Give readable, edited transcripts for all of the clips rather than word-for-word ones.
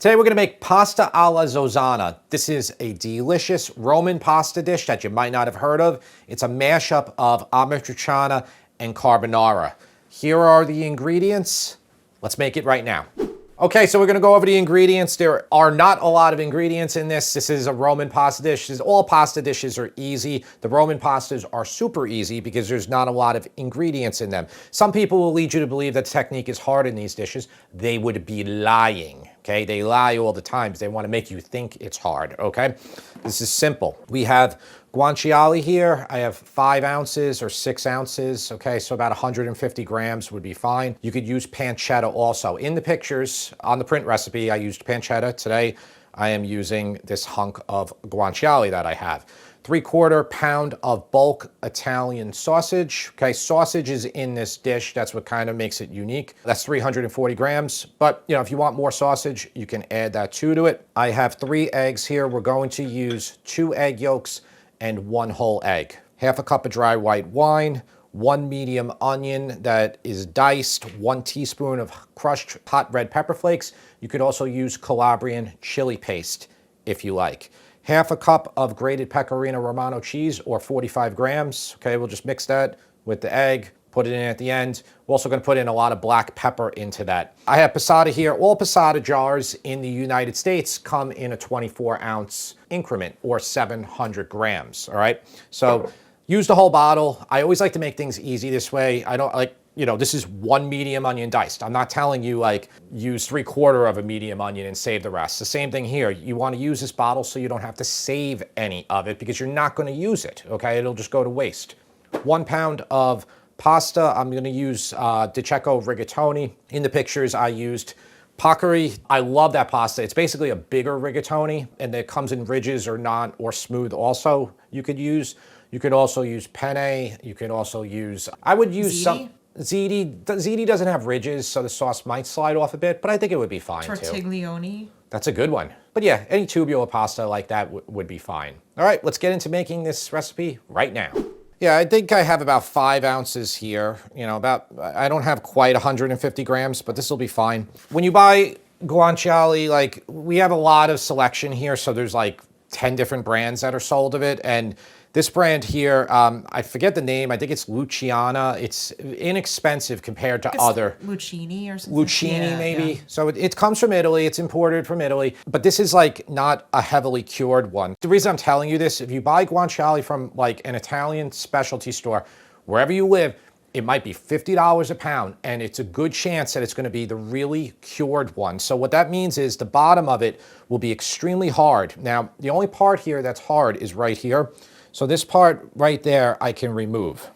Today we're gonna make pasta alla Zozzona. This is a delicious Roman pasta dish that you might not have heard of. It's a mashup of amatriciana and carbonara. Here are the ingredients. Let's make it right now. Okay, so we're gonna go over the ingredients. There are not a lot of ingredients in this. This is a Roman pasta dish. All pasta dishes are easy. The Roman pastas are super easy because there's not a lot of ingredients in them. Some people will lead you to believe that technique is hard in these dishes. They would be lying, okay? They lie all the time because they wanna make you think it's hard, okay? This is simple. We have guanciale here. I have 5 ounces or 6 ounces, okay? So about 150 grams would be fine. You could use pancetta also. In the pictures, on the print recipe, I used pancetta. Today, I am using this hunk of guanciale that I have. 3/4 pound of bulk Italian sausage. Okay, sausage is in this dish. That's what kind of makes it unique. That's 340 grams. But, you know, if you want more sausage, you can add that to it. I have 3 eggs here. We're going to use 2 egg yolks and 1 whole egg. 1/2 cup of dry white wine, 1 medium onion that is diced, 1 teaspoon of crushed hot red pepper flakes. You could also use Calabrian chili paste if you like. 1/2 cup of grated Pecorino Romano cheese, or 45 grams. Okay, we'll just mix that with the egg, put it in at the end. We're also gonna put in a lot of black pepper into that. I have passata here. All passata jars in the United States come in a 24-ounce increment, or 700 grams, all right? So use the whole bottle. I always like to make things easy this way. I don't like, you know, this is 1 medium onion diced. I'm not telling you like use 3/4 of a medium onion and save the rest. The same thing here. You wanna use this bottle so you don't have to save any of it because you're not gonna use it, okay? It'll just go to waste. 1 pound of pasta. I'm gonna use Di Cecco rigatoni. In the pictures, I used paccheri. I love that pasta. It's basically a bigger rigatoni, and it comes in ridges or not, or smooth also you could use. You could also use penne. You could also use, I would use Ziti? some, ziti. Ziti doesn't have ridges, so the sauce might slide off a bit, but I think it would be fine too. Tortiglione. That's a good one. But yeah, any tubular pasta like that would be fine. All right, let's get into making this recipe right now. Yeah, I think I have about 5 ounces here. You know, I don't have quite 150 grams, but this will be fine. When you buy guanciale, like, we have a lot of selection here, so there's like 10 different brands that are sold of it, and this brand here, I forget the name. I think it's Luciana. It's inexpensive compared to other. Lucchini or something? Lucchini, maybe. Yeah. So it comes from Italy. It's imported from Italy. But this is like not a heavily cured one. The reason I'm telling you this, if you buy guanciale from like an Italian specialty store, wherever you live, it might be $50 a pound, and it's a good chance that it's gonna be the really cured one. So what that means is the bottom of it will be extremely hard. Now, the only part here that's hard is right here. So this part right there, I can remove.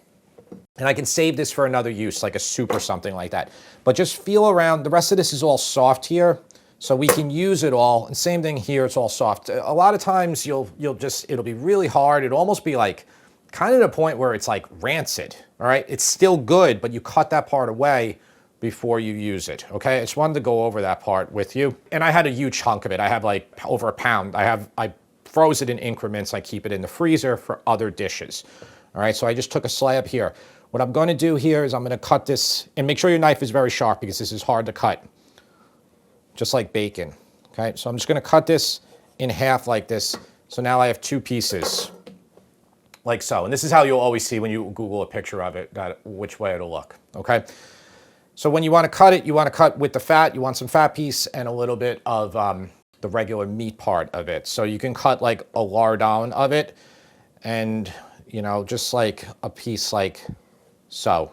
And I can save this for another use, like a soup or something like that. But just feel around, the rest of this is all soft here, so we can use it all. And same thing here, it's all soft. A lot of times it'll be really hard. It'll almost be like, kind of the point where it's like rancid, all right? It's still good, but you cut that part away before you use it, okay? I just wanted to go over that part with you. And I had a huge hunk of it. I have like over a pound. I froze it in increments. I keep it in the freezer for other dishes. All right, so I just took a slab here. What I'm gonna do here is I'm gonna cut this, and make sure your knife is very sharp because this is hard to cut, just like bacon, okay? So I'm just gonna cut this in half like this. So now I have 2 pieces, like so. And this is how you'll always see when you Google a picture of it, which way it'll look, okay? So when you wanna cut it, you wanna cut with the fat. You want some fat piece and a little bit of the regular meat part of it. So you can cut like a lardon of it, and, you know, just like a piece like so.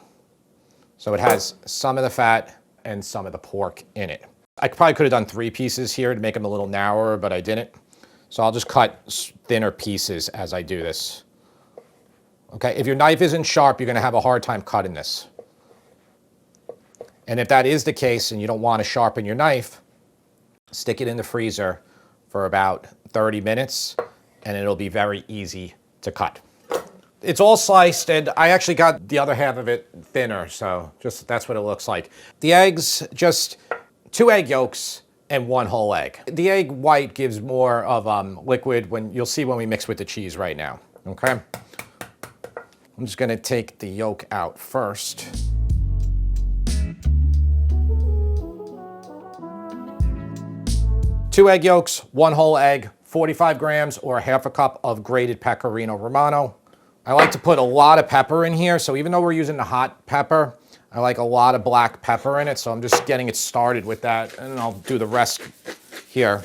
So it has some of the fat and some of the pork in it. I probably could have done 3 pieces here to make them a little narrower, but I didn't. So I'll just cut thinner pieces as I do this. Okay, if your knife isn't sharp, you're gonna have a hard time cutting this. And if that is the case and you don't wanna sharpen your knife, stick it in the freezer for about 30 minutes, and it'll be very easy to cut. It's all sliced, and I actually got the other half of it thinner, so just that's what it looks like. The eggs, just 2 egg yolks and 1 whole egg. The egg white gives more of liquid you'll see when we mix with the cheese right now, okay? I'm just gonna take the yolk out first. 2 egg yolks, 1 whole egg, 45 grams or half a cup of grated Pecorino Romano. I like to put a lot of pepper in here, so even though we're using the hot pepper, I like a lot of black pepper in it, so I'm just getting it started with that, and I'll do the rest here.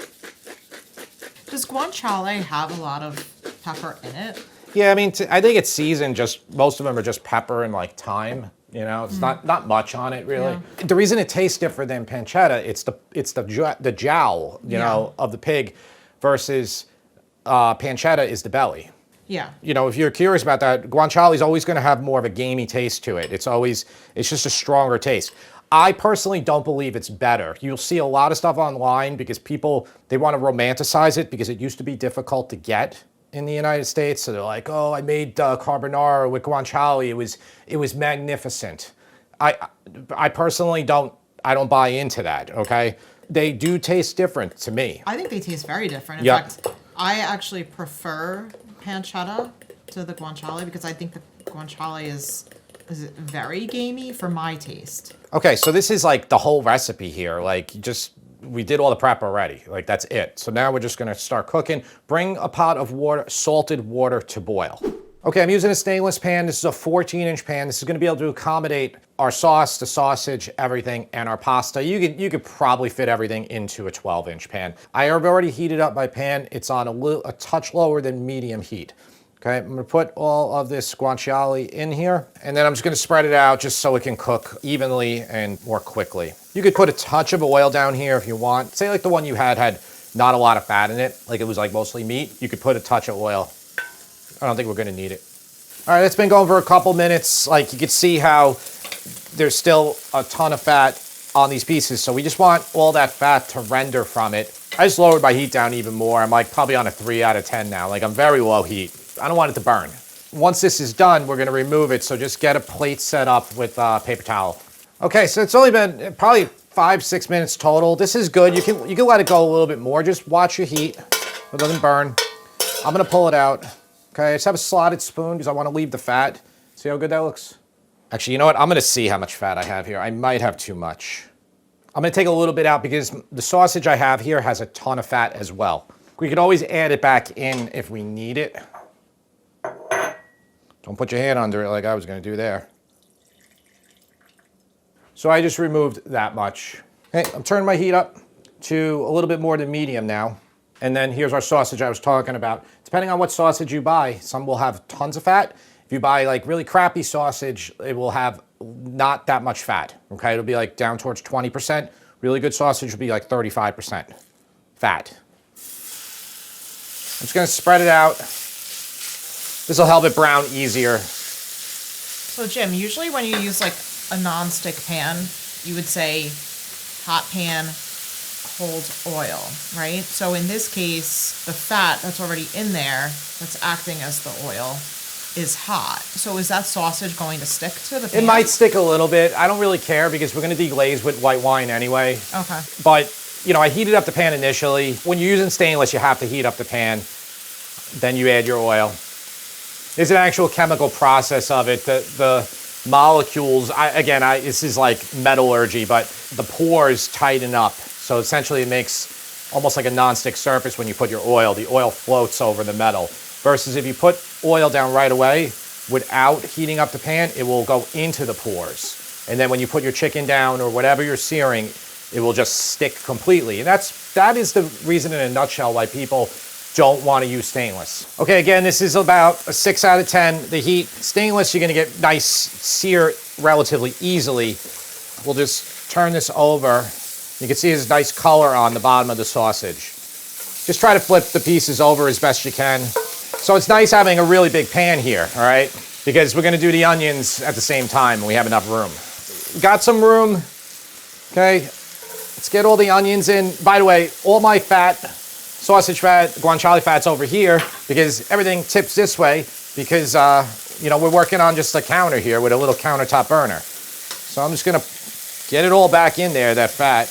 Does guanciale have a lot of pepper in it? Yeah, I mean, I think it's seasoned, most of them are just pepper and like thyme. You know, it's not much on it really. Yeah. The reason it tastes different than pancetta, it's the jowl, you know, of the pig, versus pancetta is the belly. Yeah. You know, if you're curious about that, guanciale is always going to have more of a gamey taste to it. It's just a stronger taste. I personally don't believe it's better. You'll see a lot of stuff online because people, they want to romanticize it because it used to be difficult to get in the United States. So they're like, oh, I made carbonara with guanciale. It was magnificent. I personally don't buy into that, okay? They do taste different to me. I think they taste very different. In fact, I actually prefer pancetta to the guanciale because I think the guanciale is very gamey for my taste. Okay, so this is like the whole recipe here. Like we did all the prep already. Like that's it. So now we're just gonna start cooking. Bring a pot of water, salted water to boil. Okay, I'm using a stainless pan. This is a 14-inch pan. This is gonna be able to accommodate our sauce, the sausage, everything, and our pasta. You could probably fit everything into a 12-inch pan. I have already heated up my pan. It's on a touch lower than medium heat. Okay, I'm gonna put all of this guanciale in here, and then I'm just gonna spread it out just so it can cook evenly and more quickly. You could put a touch of oil down here if you want. Say like the one you had not a lot of fat in it, like it was like mostly meat. You could put a touch of oil. I don't think we're gonna need it. All right, it's been going for a couple minutes. Like you can see how there's still a ton of fat on these pieces, so we just want all that fat to render from it. I just lowered my heat down even more. I'm like probably on a 3 out of 10 now. Like I'm very low heat. I don't want it to burn. Once this is done, we're gonna remove it, so just get a plate set up with paper towel. Okay, so it's only been probably 5-6 minutes total. This is good. You can let it go a little bit more. Just watch your heat so it doesn't burn. I'm gonna pull it out. Okay, I just have a slotted spoon because I want to leave the fat. See how good that looks? Actually, you know what? I'm gonna see how much fat I have here. I might have too much. I'm gonna take a little bit out because the sausage I have here has a ton of fat as well. We could always add it back in if we need it. Don't put your hand under it like I was gonna do there. So I just removed that much. Okay, I'm turning my heat up to a little bit more than medium now. And then here's our sausage I was talking about. Depending on what sausage you buy, some will have tons of fat. If you buy like really crappy sausage, it will have not that much fat, okay? It'll be like down towards 20%. Really good sausage will be like 35% fat. I'm just gonna spread it out. This will help it brown easier. So Jim, usually when you use like a non-stick pan, you would say hot pan, hold oil, right? So in this case, the fat that's already in there, that's acting as the oil, is hot. So is that sausage going to stick to the pan? It might stick a little bit. I don't really care because we're gonna deglaze with white wine anyway. Okay. But, you know, I heated up the pan initially. When you're using stainless, you have to heat up the pan. Then you add your oil. There's an actual chemical process of it. The molecules, this is like metallurgy, but the pores tighten up. So essentially it makes almost like a non-stick surface when you put your oil. The oil floats over the metal. Versus if you put oil down right away, without heating up the pan, it will go into the pores. And then when you put your chicken down or whatever you're searing, it will just stick completely. And that is the reason in a nutshell why people don't want to use stainless. Okay, again, this is about a 6 out of 10. The heat, stainless, you're gonna get nice sear relatively easily. We'll just turn this over. You can see there's nice color on the bottom of the sausage. Just try to flip the pieces over as best you can. So it's nice having a really big pan here, all right? Because we're gonna do the onions at the same time and we have enough room. Got some room, okay? Let's get all the onions in. By the way, all my fat, sausage fat, guanciale fat's over here because everything tips this way because, you know, we're working on just a counter here with a little countertop burner. So I'm just gonna get it all back in there, that fat.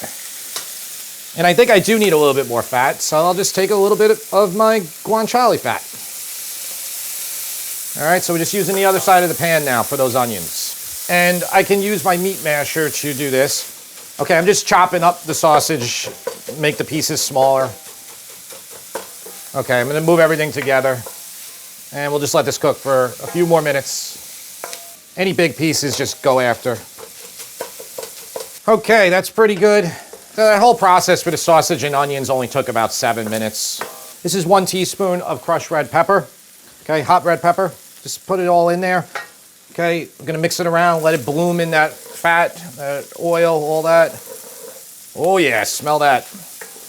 And I think I do need a little bit more fat, so I'll just take a little bit of my guanciale fat. All right, so we're just using the other side of the pan now for those onions. And I can use my meat masher to do this. Okay, I'm just chopping up the sausage, make the pieces smaller. Okay, I'm gonna move everything together and we'll just let this cook for a few more minutes. Any big pieces just go after. Okay, that's pretty good. The whole process for the sausage and onions only took about 7 minutes. This is 1 teaspoon of crushed red pepper. Okay, hot red pepper. Just put it all in there. Okay, I'm gonna mix it around, let it bloom in that fat, oil, all that. Oh yeah, smell that.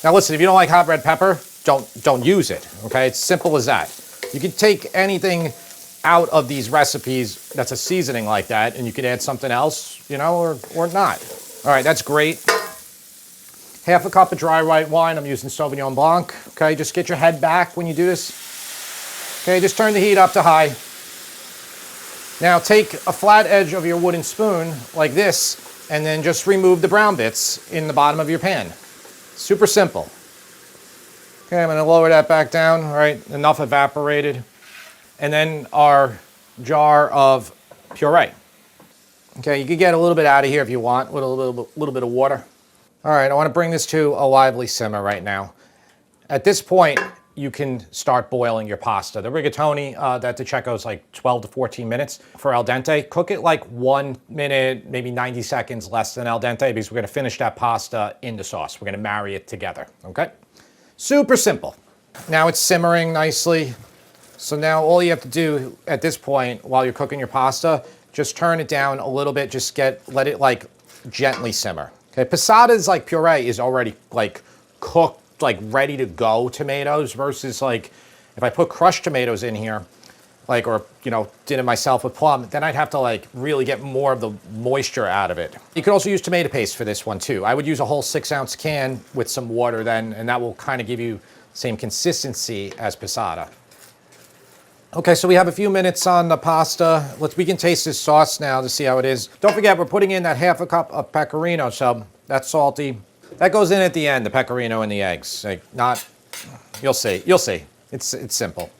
Now listen, if you don't like hot red pepper, don't use it, okay? It's simple as that. You can take anything out of these recipes that's a seasoning like that, and you can add something else, you know, or not. All right, that's great. Half a cup of dry white wine. I'm using Sauvignon Blanc. Okay, just get your head back when you do this. Okay, just turn the heat up to high. Now take a flat edge of your wooden spoon like this, and then just remove the brown bits in the bottom of your pan. Super simple. Okay, I'm gonna lower that back down. All right, enough evaporated. And then our jar of puree. Okay, you can get a little bit out of here if you want with a little bit of water. All right, I want to bring this to a lively simmer right now. At this point, you can start boiling your pasta. The rigatoni that DiCecco is like 12 to 14 minutes for al dente. Cook it like 1 minute, maybe 90 seconds less than al dente because we're going to finish that pasta in the sauce. We're going to marry it together, okay? Super simple. Now it's simmering nicely. So now all you have to do at this point while you're cooking your pasta, just turn it down a little bit, just let it like gently simmer. Okay, passata's like puree is already like cooked, like ready to go tomatoes versus like if I put crushed tomatoes in here, like, or, you know, did it myself with plum, then I'd have to like really get more of the moisture out of it. You could also use tomato paste for this one too. I would use a whole 6-ounce can with some water then, and that will kind of give you the same consistency as passata. Okay, so we have a few minutes on the pasta. We can taste this sauce now to see how it is. Don't forget, we're putting in that half a cup of pecorino, so that's salty. That goes in at the end, the pecorino and the eggs. Like, not, you'll see, you'll see. It's simple.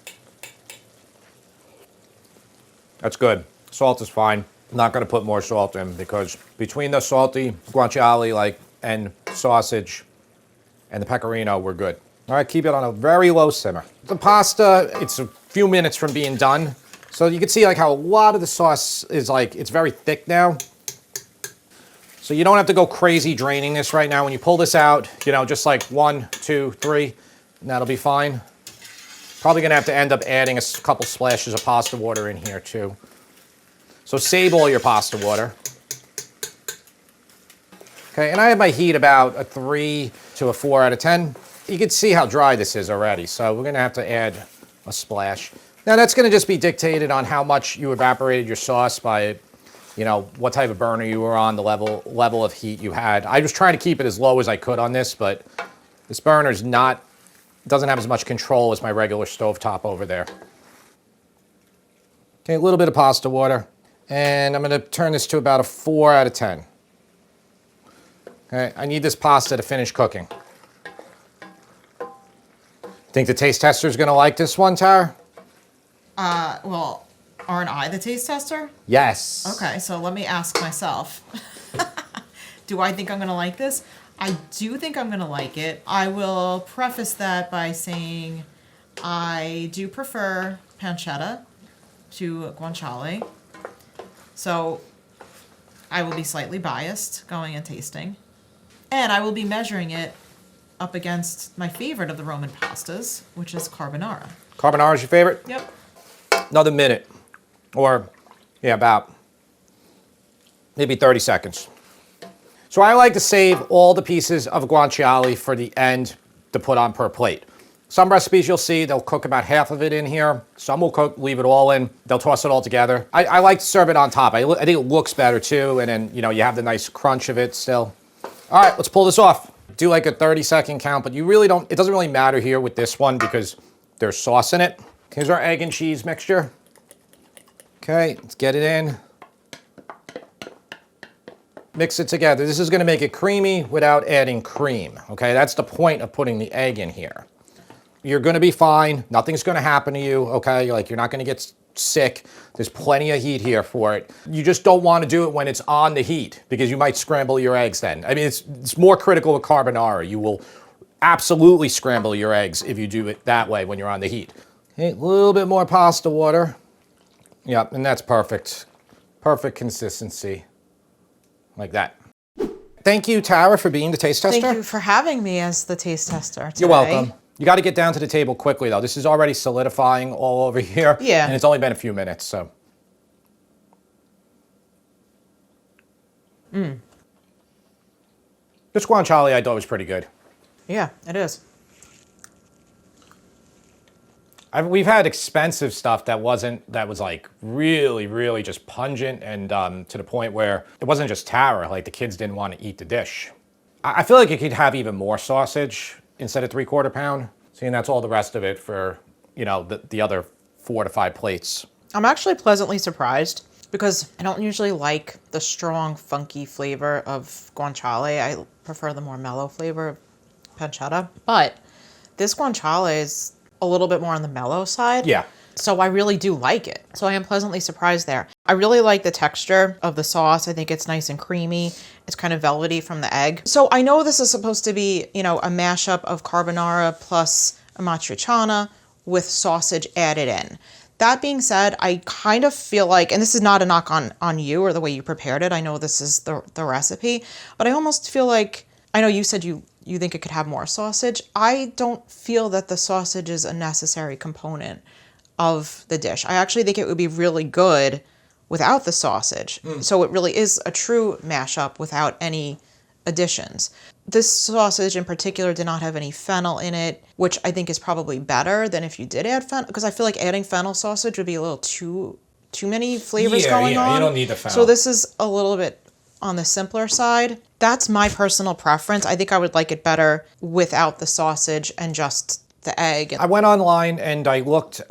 That's good. Salt is fine. I'm not gonna put more salt in because between the salty guanciale and sausage and the pecorino, we're good. All right, keep it on a very low simmer. The pasta, it's a few minutes from being done. So you can see like how a lot of the sauce is like, it's very thick now. So you don't have to go crazy draining this right now. When you pull this out, you know, just like 1, 2, 3, and that'll be fine. Probably gonna have to end up adding a couple splashes of pasta water in here too. So save all your pasta water. Okay, and I have my heat about a 3 to a 4 out of 10. You can see how dry this is already, so we're gonna have to add a splash. Now that's gonna just be dictated on how much you evaporated your sauce by, you know, what type of burner you were on, the level of heat you had. I was trying to keep it as low as I could on this, but this burner's doesn't have as much control as my regular stovetop over there. Okay, a little bit of pasta water, and I'm gonna turn this to about a 4 out of 10. Okay, I need this pasta to finish cooking. Think the taste tester is gonna like this one, Tara? Well, aren't I the taste tester? Yes. Okay, so let me ask myself. Do I think I'm gonna like this? I do think I'm gonna like it. I will preface that by saying I do prefer pancetta to guanciale. So I will be slightly biased going and tasting. And I will be measuring it up against my favorite of the Roman pastas, which is carbonara. Carbonara is your favorite? Yep. Another minute, or yeah, about maybe 30 seconds. So I like to save all the pieces of guanciale for the end to put on per plate. Some recipes you'll see, they'll cook about half of it in here. Some will cook, leave it all in. They'll toss it all together. I like to serve it on top. I think it looks better too, and then, you know, you have the nice crunch of it still. All right, let's pull this off. Do like a 30-second count, but you really don't, it doesn't really matter here with this one because there's sauce in it. Here's our egg and cheese mixture. Okay, let's get it in. Mix it together. This is gonna make it creamy without adding cream, okay? That's the point of putting the egg in here. You're gonna be fine. Nothing's gonna happen to you, okay? Like, you're not gonna get sick, there's plenty of heat here for it. You just don't want to do it when it's on the heat because you might scramble your eggs then. I mean, it's more critical with carbonara. You will absolutely scramble your eggs if you do it that way when you're on the heat. Okay, a little bit more pasta water. Yep, and that's perfect. Perfect consistency. Like that. Thank you, Tara, for being the taste tester. Thank you for having me as the taste tester today. You're welcome. You got to get down to the table quickly, though. This is already solidifying all over here. Yeah. And it's only been a few minutes, so. This guanciale I thought was pretty good. Yeah, it is. We've had expensive stuff that was like really, really just pungent and to the point where it wasn't just Tara, like the kids didn't want to eat the dish. I feel like it could have even more sausage instead of 3/4 pound. See, and that's all the rest of it for, you know, the other 4 to 5 plates. I'm actually pleasantly surprised because I don't usually like the strong, funky flavor of guanciale. I prefer the more mellow flavor of pancetta. But this guanciale is a little bit more on the mellow side. Yeah. So I really do like it. So I am pleasantly surprised there. I really like the texture of the sauce. I think it's nice and creamy. It's kind of velvety from the egg. So I know this is supposed to be, you know, a mashup of carbonara plus amatriciana with sausage added in. That being said, I kind of feel like, and this is not a knock on you or the way you prepared it. I know this is the recipe, but I almost feel like, I know you said you think it could have more sausage. I don't feel that the sausage is a necessary component of the dish. I actually think it would be really good without the sausage. So it really is a true mashup without any additions. This sausage in particular did not have any fennel in it, which I think is probably better than if you did add fennel, because I feel like adding fennel sausage would be a little too many flavors going on. Yeah, you don't need the fennel. So this is a little bit on the simpler side. That's my personal preference. I think I would like it better without the sausage and just the egg. I went online and I looked,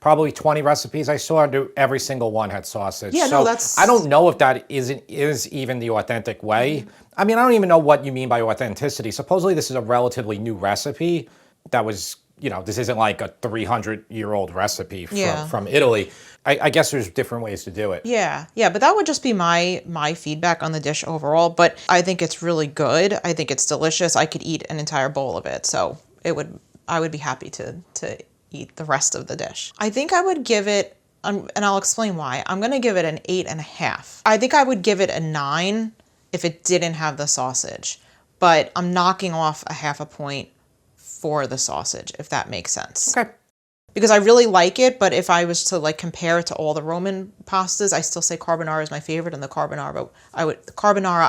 probably 20 recipes I saw, every single one had sausage. Yeah, so no, that's... I don't know if that is even the authentic way. I mean, I don't even know what you mean by authenticity. Supposedly this is a relatively new recipe that was, you know, this isn't like a 300-year-old recipe from Italy. I guess there's different ways to do it. Yeah, but that would just be my feedback on the dish overall. But I think it's really good. I think it's delicious. I could eat an entire bowl of it. So I would be happy to eat the rest of the dish. I think I would give it, and I'll explain why. I'm gonna give it an 8.5. I think I would give it a 9 if it didn't have the sausage, but I'm knocking off a 0.5 point for the sausage, if that makes sense. Okay. Because I really like it, but if I was to like compare it to all the Roman pastas, I still say carbonara is my favorite, and the carbonara I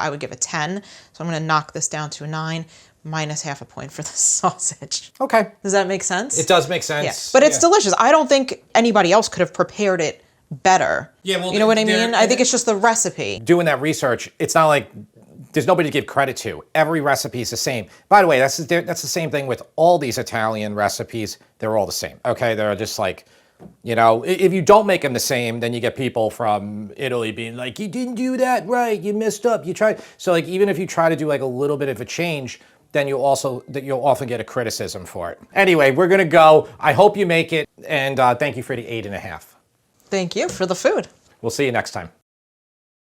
would give a 10. So I'm gonna knock this down to a 9. Minus 0.5 point for the sausage. Okay. Does that make sense? It does make sense. Yeah. But it's delicious. I don't think anybody else could have prepared it better. Yeah, well, you know what I mean? I think it's just the recipe. Doing that research, it's not like there's nobody to give credit to. Every recipe is the same. By the way, that's the same thing with all these Italian recipes. They're all the same. Okay, they're just like, you know, if you don't make them the same, then you get people from Italy being like, you didn't do that right, you messed up, you tried. So like, even if you try to do like a little bit of a change, then you'll often get a criticism for it. Anyway, we're gonna go. I hope you make it, and thank you for the 8.5. Thank you for the food. We'll see you next time.